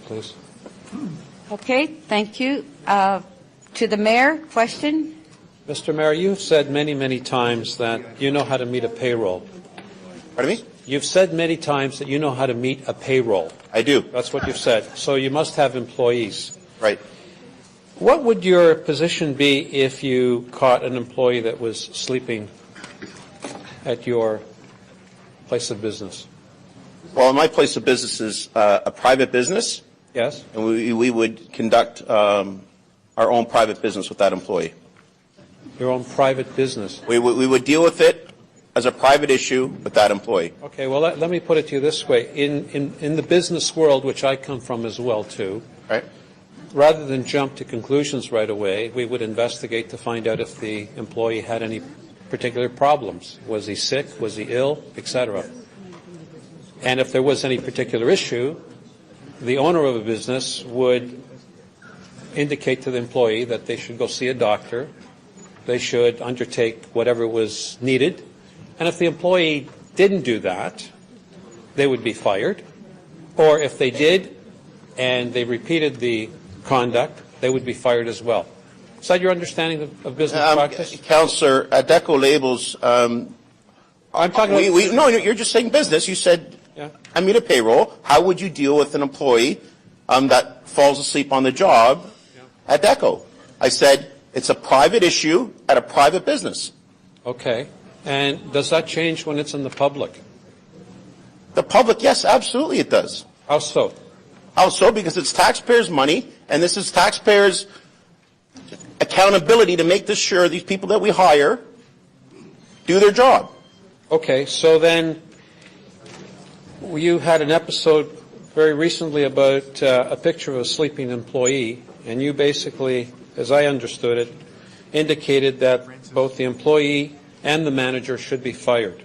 please. Okay, thank you. To the mayor, question? Mr. Mayor, you've said many, many times that you know how to meet a payroll. Pardon me? You've said many times that you know how to meet a payroll. I do. That's what you've said. So you must have employees. Right. What would your position be if you caught an employee that was sleeping at your place of business? Well, my place of business is a private business. Yes? And we would conduct our own private business with that employee. Your own private business. We would deal with it as a private issue with that employee. Okay, well, let me put it to you this way. In the business world, which I come from as well, too, Right. rather than jump to conclusions right away, we would investigate to find out if the employee had any particular problems. Was he sick? Was he ill? Etc. And if there was any particular issue, the owner of a business would indicate to the employee that they should go see a doctor, they should undertake whatever was needed, and if the employee didn't do that, they would be fired, or if they did and they repeated the conduct, they would be fired as well. Is that your understanding of business practice? Councillor, at Deco Labels, I'm talking about... no, you're just saying business. You said, Yeah. I mean a payroll. How would you deal with an employee that falls asleep on the job at Deco? I said, it's a private issue at a private business. Okay. And does that change when it's in the public? The public, yes, absolutely it does. How so? How so? Because it's taxpayers' money, and this is taxpayers' accountability to make this sure these people that we hire do their job. Okay, so then you had an episode very recently about a picture of a sleeping employee, and you basically, as I understood it, indicated that both the employee and the manager should be fired.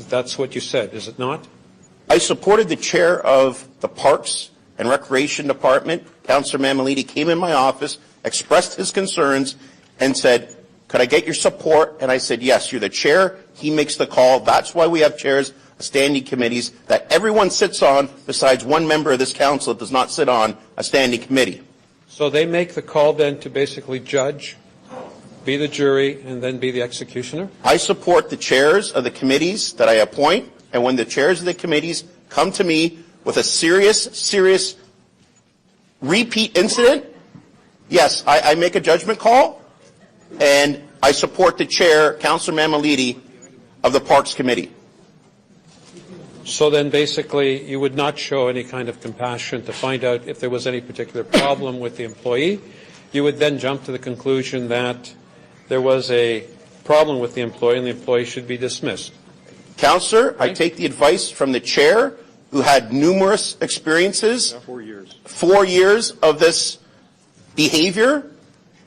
That's what you said, is it not? I supported the chair of the Parks and Recreation Department. Councillor Mamaliti came in my office, expressed his concerns, and said, could I get your support? And I said, yes, you're the chair. He makes the call. That's why we have chairs, standing committees that everyone sits on, besides one member of this council that does not sit on a standing committee. So they make the call then to basically judge, be the jury, and then be the executioner? I support the chairs of the committees that I appoint, and when the chairs of the committees come to me with a serious repeat incident, yes, I make a judgment call, and I support the chair, Councillor Mamaliti, of the Parks Committee. So then basically you would not show any kind of compassion to find out if there was any particular problem with the employee. You would then jump to the conclusion that there was a problem with the employee and the employee should be dismissed. Councillor, I take the advice from the chair, who had numerous experiences, 4 years of this behavior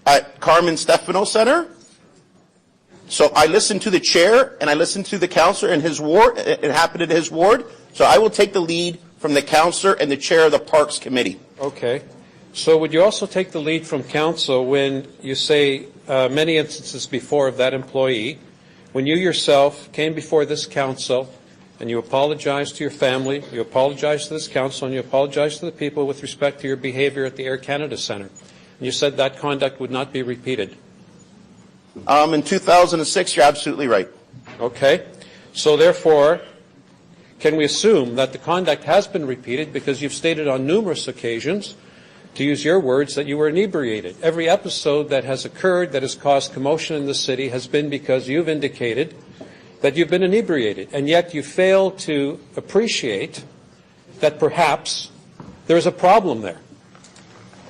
at Carmen Stefano Center. So I listened to the chair and I listened to the councillor in his ward. It happened in his ward. So I will take the lead from the councillor and the chair of the Parks Committee. Okay. So would you also take the lead from council when you say many instances before of that employee, when you yourself came before this council and you apologized to your family, you apologized to this council, and you apologized to the people with respect to your behavior at the Air Canada Centre, and you said that conduct would not be repeated? In 2006, you're absolutely right. Okay. So therefore, can we assume that the conduct has been repeated because you've stated on numerous occasions, to use your words, that you were inebriated? Every episode that has occurred that has caused commotion in the city has been because you've indicated that you've been inebriated, and yet you fail to appreciate that perhaps there's a problem there.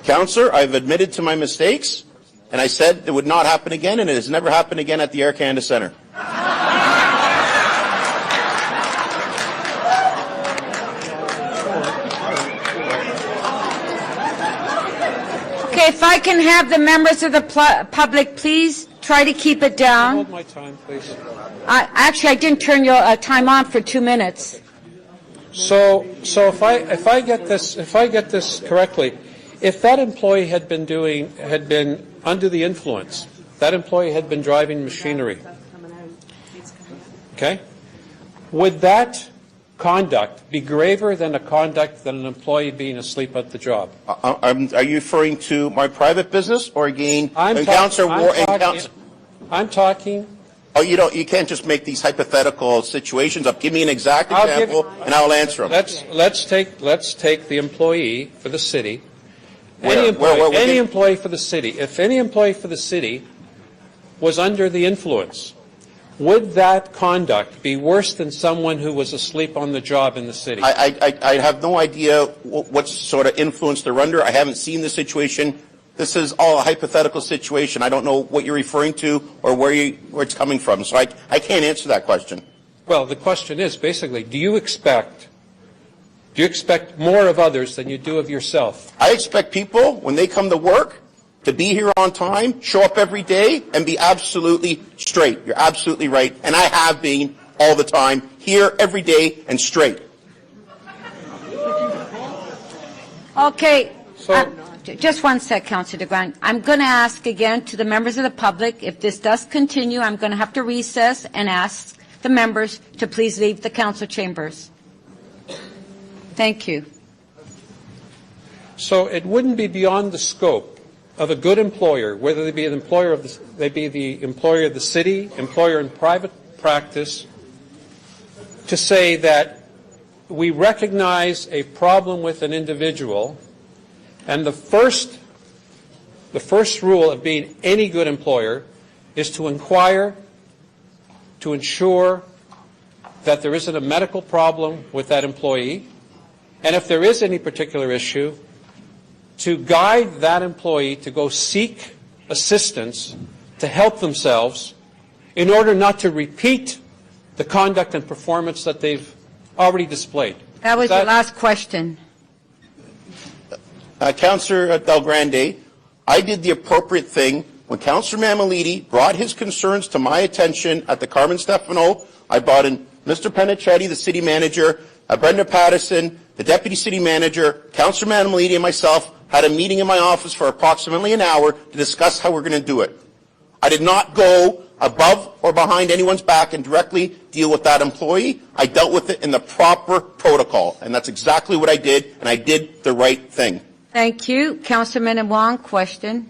Councillor, I've admitted to my mistakes. And I said it would not happen again, and it has never happened again at the Air Canada Centre. Okay, if I can have the members of the public please try to keep it down. Hold my time, please. Actually, I didn't turn your time on for 2 minutes. So if I get this correctly, if that employee had been under the influence, that employee had been driving machinery, okay, would that conduct be graver than a conduct than an employee being asleep at the job? Are you referring to my private business or again, Councillor I'm talking. Oh, you can't just make these hypothetical situations up. Give me an exact example, and I'll answer them. Let's take the employee for the city. Any employee for the city. If any employee for the city was under the influence, would that conduct be worse than someone who was asleep on the job in the city? I have no idea what sort of influence they're under. I haven't seen the situation. This is all a hypothetical situation. I don't know what you're referring to or where it's coming from. So I can't answer that question. Well, the question is basically, do you expect more of others than you do of yourself? I expect people, when they come to work, to be here on time, show up every day, and be absolutely straight. You're absolutely right. And I have been all the time, here every day and straight. Okay. So, just one sec, Councillor Grande. I'm going to ask again to the members of the public, if this does continue, I'm going to have to recess and ask the members to please leave the council chambers. Thank you. So it wouldn't be beyond the scope of a good employer, whether they be the employer of the city, employer in private practice, to say that we recognize a problem with an individual, and the first rule of being any good employer is to inquire, to ensure that there isn't a medical problem with that employee, and if there is any particular issue, to guide that employee to go seek assistance to help themselves in order not to repeat the conduct and performance that they've already displayed. That was your last question. Councillor Grande, I did the appropriate thing. When Councillor Mammoliti brought his concerns to my attention at the Carmen Stefano, I brought in Mr. Penichetti, the city manager, Brenda Patterson, the deputy city manager, Councillor Mammoliti, and myself had a meeting in my office for approximately an hour to discuss how we're going to do it. I did not go above or behind anyone's back and directly deal with that employee. I dealt with it in the proper protocol, and that's exactly what I did, and I did the right thing. Thank you. Councilman Wong, question.